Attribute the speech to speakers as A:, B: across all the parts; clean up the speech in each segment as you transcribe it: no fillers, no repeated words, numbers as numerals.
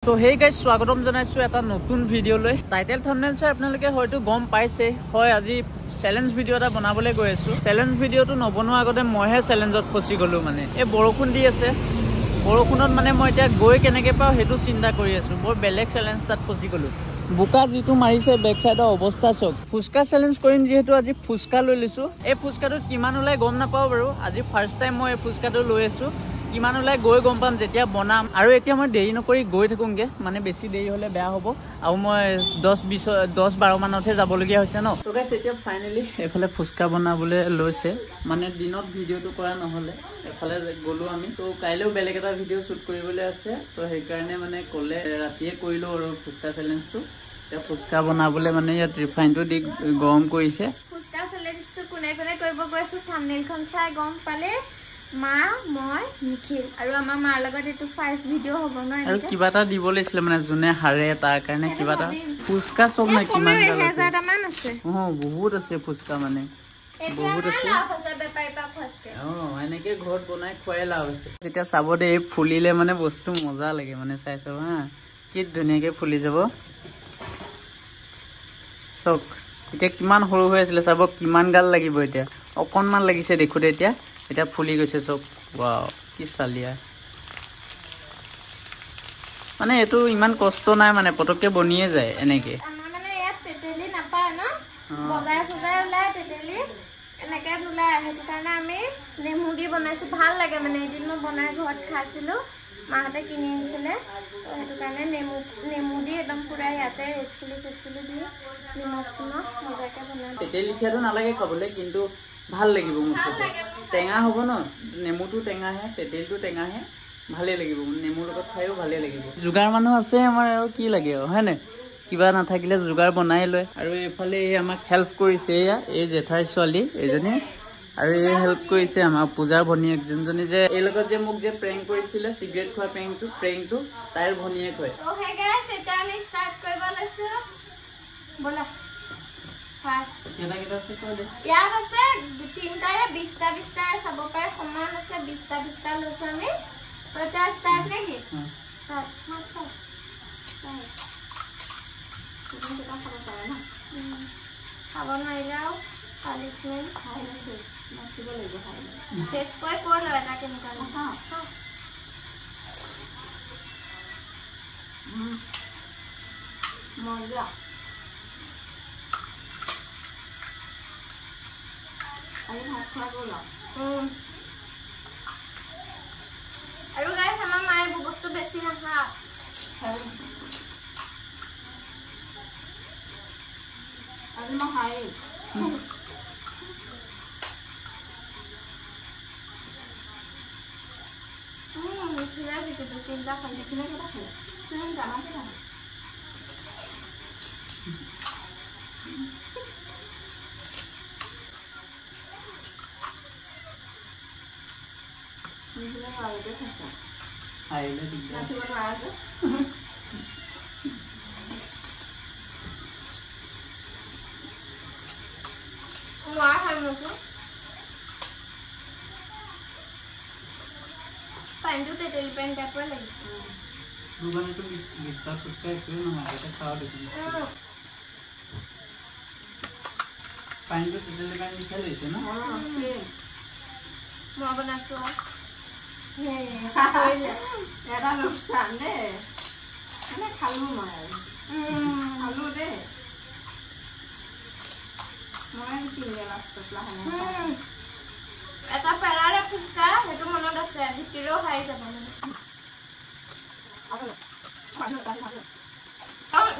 A: তো hey guys স্বাগতম জানাইছো এটা নতুন ভিডিও লৈ টাইটেল থাম্বনেল চাই আপোনালোকে হয়তো গম পাইছে হয় আজি চ্যালেঞ্জ ভিডিও এটা বনাবলৈ গৈ আছো চ্যালেঞ্জ ভিডিওটো নবনোৱা আগতে মইহে চ্যালেঞ্জত ফসি গলো মানে এই বৰষুণ দি আছে বৰষুণত মানে মই এতিয়া গৈ কেনেকৈ পাও হেতু চিন্তা কৰি আছো বৰ বেলেগ চ্যালেঞ্জ তাত ফসি গলো বুকা যিটো মাৰিছে বেক সাইডৰ অৱস্থা চক ফুচকা চ্যালেঞ্জ কৰিম যেহেতু আজি ফুচকা লৈ লিছো এই ফুচকাটো কিমান ওলাই গম নাপাও বাৰু আজি ফাৰ্স্ট টাইম মই এই ফুচকাটো লৈ আছো কিমান ওলাই গৈ গম পাম যেতিয়া বনাম আৰু এতিয়া মই দেৰি নকৰি গৈ থাকুংগে মানে বেছি দেৰি হলে বেয়া হ'ব আৰু মই 10-12 মানতহে যাবলগীয়া হৈছে ন তো গাইস এতিয়া ফাইনালি এফালে ফুচকা বনাবলৈ লৈছে মানে দিনত ভিডিওটো কৰা নহলে এফালে গলো আমি তো কাইলেও বেলেগ এটা ভিডিও শুট কৰিবলৈ আছে তো সেই কাৰণে মানে কলে ৰাতিয়ে কৰিলো আৰু ফুচকা চ্যালেঞ্জটো এতিয়া ফুচকা বনাবলৈ মানে ইয়াত ৰিফাইনটো দি গৰম কৰিছে
B: ফুচকা চ্যালেঞ্জটো কোনে কোনে কৰিব গৈছো থাম্বনেলখন চাই গম পালে মা মই নিখিল আৰু আমাৰ মাৰ লগত এটো ফাৰ্স্ট ভিডিও হ'ব ন
A: আৰু কিবা এটা দিব লৈছিল মানে জুনে হাৰে তাৰ কাৰণে কিবা এটা ফুচকা সব না কিমান গাল আছে
B: 1000 মান আছে
A: বহুত আছে ফুচকা মানে বহুত আছে
B: বেপাৰী পাফতে
A: এনেকে ঘৰত বনাই খুৱাই লাভ আছে যেতিয়া চাব দে ফুলিলে মানে বস্তু মজা লাগে মানে চাইছো হা কি ধুনীয়াকে ফুলি যাব চক এতিয়া কিমান সৰু হৈ আছিল চাব কিমান গাল লাগিব এতিয়া অকনমান লাগিছে দেখুতে এতিয়া এটা ফুলি গৈছে চক ওয়াও কি চালিয়া মানে এটো ইমান কষ্ট নাই মানে পটককে বনিয়ে যায় এনেকে
B: আমাৰ মানে ইয়াত তেতেলি নাপায় ন বজাই সজাই ওলাই তেতেলি এনেকে ওলাই হেতু কাৰণে আমি নেমু দি বনাইছো ভাল লাগে মানে এদিন মই বনাই ঘৰত খাইছিলো মাহতে কিনি আনিছিলে তো হেতু কাৰণে নেমু দি একদম পুৰা ইয়াতে ৰেড চিলি দি নিমখ চিমখ মজাকে বনাই
A: তেতেলি খেটো নালাগে খাবলৈ কিন্তু ভাল লাগিব মুখত টেঙা হ'ব ন নেমুটো টেঙা হে তেতেলটো টেঙা হে ভালে লাগিব নেমুৰ লগত খাইও ভালে লাগিব জুগাৰ মানুহ আছে আমাৰ আৰু কি লাগে হয় নে কিবা নাথাকিলে জুগাৰ বনাই লয় আৰু এফালে আমাক হেল্প কৰিছে এয়া এই জেঠাই ছোৱালী এজনী আৰু এই হেল্প কৰিছে আমাৰ পূজাৰ ভনীয়েক যোনজনী যে এই লগত যে মোক যে প্ৰেংক কৰিছিলে সিগাৰেট খোৱা প্ৰেংকটো তাইৰ ভনীয়েক হয়
B: তো হে গাইস এটা আমি স্টাৰ্ট কৰিব লৈছো বলা ফাৰ্স্ট
A: কেটা আছে কলে
B: ইয়াত আছে তিনটাৰে 20টা চাব পাৰে সমান আছে 20টা লৈছো আমি তো এটা স্টাৰ্ট নেকি স্টাৰ্ট তুমি খাব পাৰা না খাব নোৱাৰিলেও পালিছমেণ্ট খাই নাচিব লাগিব খাই টেষ্ট কৰি কৈ লয় এটা কেনেকুৱা মজা আৰু ভাত খোৱা গ'ল আৰু গাইস আমাৰ মায়ে বস্তু বেছি নাখায় আজি মই খাই মিঠুৰা যিটো তিনিটা খাই দেখিলে কেইটা খালে তুমি জানা কেইটা
A: আইলে দিগদাৰ
B: নাচিব নোৱাৰা যে মই খাই লৈছো পানীটো তেতেলি পানী টাইপৰ লাগিছে
A: দুবাৰটো বিস্তাৰ ফুচকা একোৱে নহয় এটা খাওঁ দেখোন পানীটো তেতেলি পানী লিখা লৈছে ন
B: মই বনাইছো
C: এটা লোকচান দে মানে খালো মই খালো দে মই কিনে লাষ্টত লাহে
B: এটা পেৰাৰে ফুচকা সেইটো মনত আছে ভিতৰেও খাই যাব মানে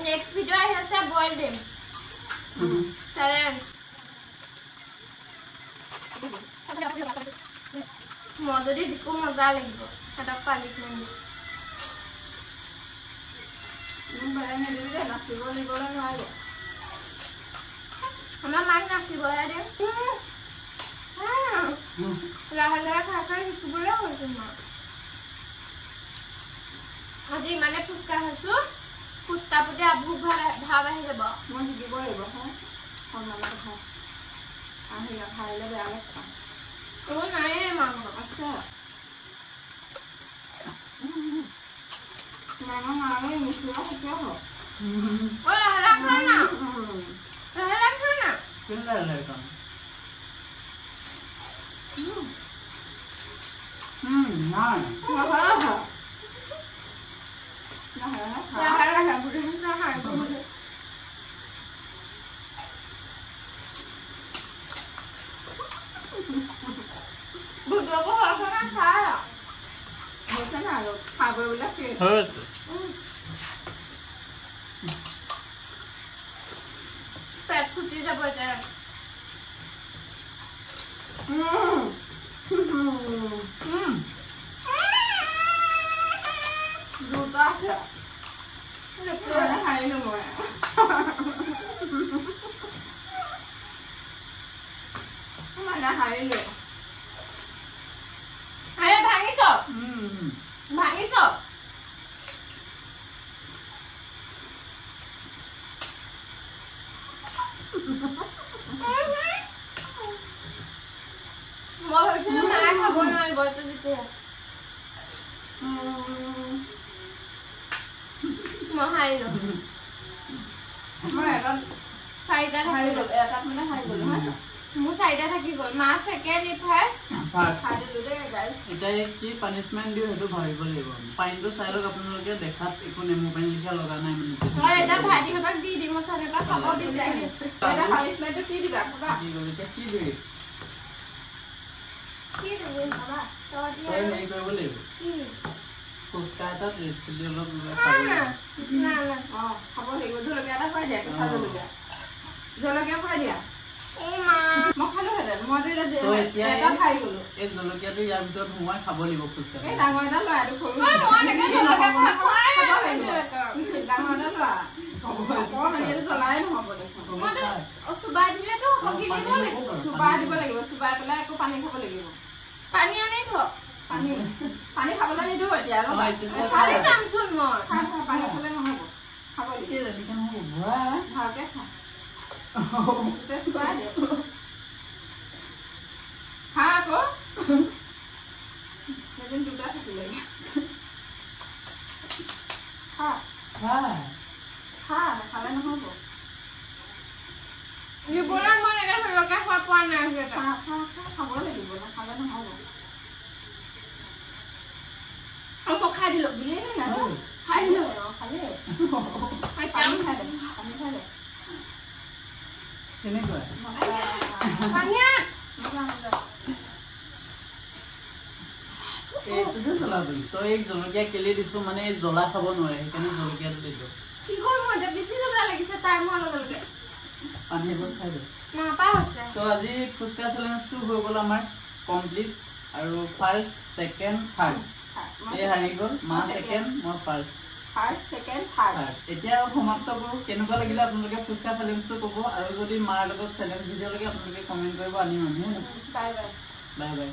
B: নেক্সট ভিডিও আহি আছে বইল ডিম চ্যালেঞ্জ মই যদি যিকো মজা লাগিব এটা পালিছমেণ্ট
C: নাচিব নিবলৈ নোৱাৰিব
B: আমাৰ মাক নাচিবহে দে লাহে লাহে খাই শিকিবলৈ হৈছো মই আজি ইমানে ফুচকা খাইছো ফুচকা প্ৰতি আভোগ ভাৱ আহি যাব
C: মই শিকিব লাগিব খাইলে বেয়া লাগে
B: ও নাই মাংস
C: আচ্ছা Mama malah ini sudah kecil.
B: Ôi là răng thân à? Là răng thân à?
A: Cái này là còn ngon.
C: Nó hả? Nó hả? Nó hả?
B: Bực rồi có hợp không ăn phá à?
C: Một cái nào rồi? Phải về lắc kìa.
A: Thôi.
B: Pet kuchi ra bơi ra.
C: Dù ta kìa. Nó hay luôn rồi. Mà nó hay luôn.
B: Hay bạn ấy sợ. Bạn ấy sợ. Mọi thứ mà ai không có ai gọi cho gì kìa. Mà hay rồi.
C: Mà nó
B: Say ra
C: hay
B: thật
C: rồi.
B: rồi.
C: Em nó hay rồi hết.
B: Muốn say ra thật rồi. Má second impress.
C: Hay rồi đấy guys.
A: এতিয়া কি punishment দিও সেইটো ভাবিব লাগিব পাইনটো চাই লওক আপোনালোকে দেখাত একো নেমু পানী লিখা লগা নাই মানে
B: মই এটা ভাজি হতক দি দিম থনে পা খাব বিচাৰি আছে
C: এটা পানিশমেন্টটো কি দিবা কবা
A: কি গলি কি দিবি
B: কি দিবি বাবা তই দিয়া
A: তই হেৰি কৰিব লাগিব
B: কি
A: ফুচকা এটাত ৰেড চিলি অলপ লগাই
B: না
A: খাব
B: না
A: লাগিব
B: না না
C: অ খাব লাগিব জলকীয়া এটা খুৱাই দিয়া কেঁচা জলকীয়া জলকীয়া খুৱাই দিয়া
B: ও মা
C: মই খালো হেতেন মই
A: তো এতিয়া
C: এটা খাই গলো
A: এই জলকীয়াটো ইয়াৰ ভিতৰত সোমাই খাব লাগিব ফুচকা
C: এই ডাঙৰ এটা লয় আৰু সৰু
B: মই এনেকে জলকীয়া খোৱাই
C: ডাঙৰ এটা লয় অকণমান এইটো জ্বলাই নহ'ব দেখোন
B: মই তো সুবাই দিলেতো হ'ব গিলিব লাগিব
C: চুবাই দিব লাগিব চুবাই পেলাই আকৌ পানী খাব লাগিব
B: পানী আনি থ
C: পানী পানী খাবলৈ নিদিওঁ এতিয়া
B: পানী খামচোন মই
C: পানী খালে নহ'ব খাব লাগিব
A: এই যেনেকৈ নহ'ব বুঢ়া
C: ভালকে খা চুবাই দিয়ক খা আকৌ এদিন দুটা থাকিলে খা খা খালে নহ'ব
B: জীৱনত মই এনেকে জলকীয়া খোৱা পোৱা নাই
C: খা খা খা খাব লাগিব নাখালে নহ'ব
B: মই খাই দিলো
C: দিলে নে নাই
B: খাই দিলো
C: খালে
B: খাই
C: পানী
B: কাম
C: খাই দে পানী খাই দে
A: কেনেকুৱা
B: পানী
A: এইটোতো জ্বলাবি তই এই জলকীয়া কেলে দিছো মানে এই জ্বলা খাব নোৱাৰে সেইকাৰণে জলকীয়াটো দিছো
B: কি কৰিম মই এতিয়া বেছি জ্বলা লাগিছে টাইম হোৱাৰ লগে লগে
A: পানী এবাৰ খাই দে
B: নাপা হৈছে
A: তো আজি ফুচকা চেলেঞ্জটো হৈ গ'ল আমাৰ কমপ্লিট আৰু ফাৰ্ষ্ট ছেকেণ্ড থাৰ্ড এই হাৰি গ'ল মা ছেকেণ্ড মই ফাৰ্ষ্ট
C: ফাৰ্ষ্ট ছেকেণ্ড থাৰ্ড
A: এতিয়া সমাপ্ত কৰোঁ কেনেকুৱা লাগিলে আপোনালোকে ফুচকা চেলেঞ্জটো ক'ব আৰু যদি মাৰ লগত চেলেঞ্জ ভিডিঅ' লাগে আপোনালোকে কমেণ্ট কৰিব আনিম আমি
C: বাই বাই
A: বাই বাই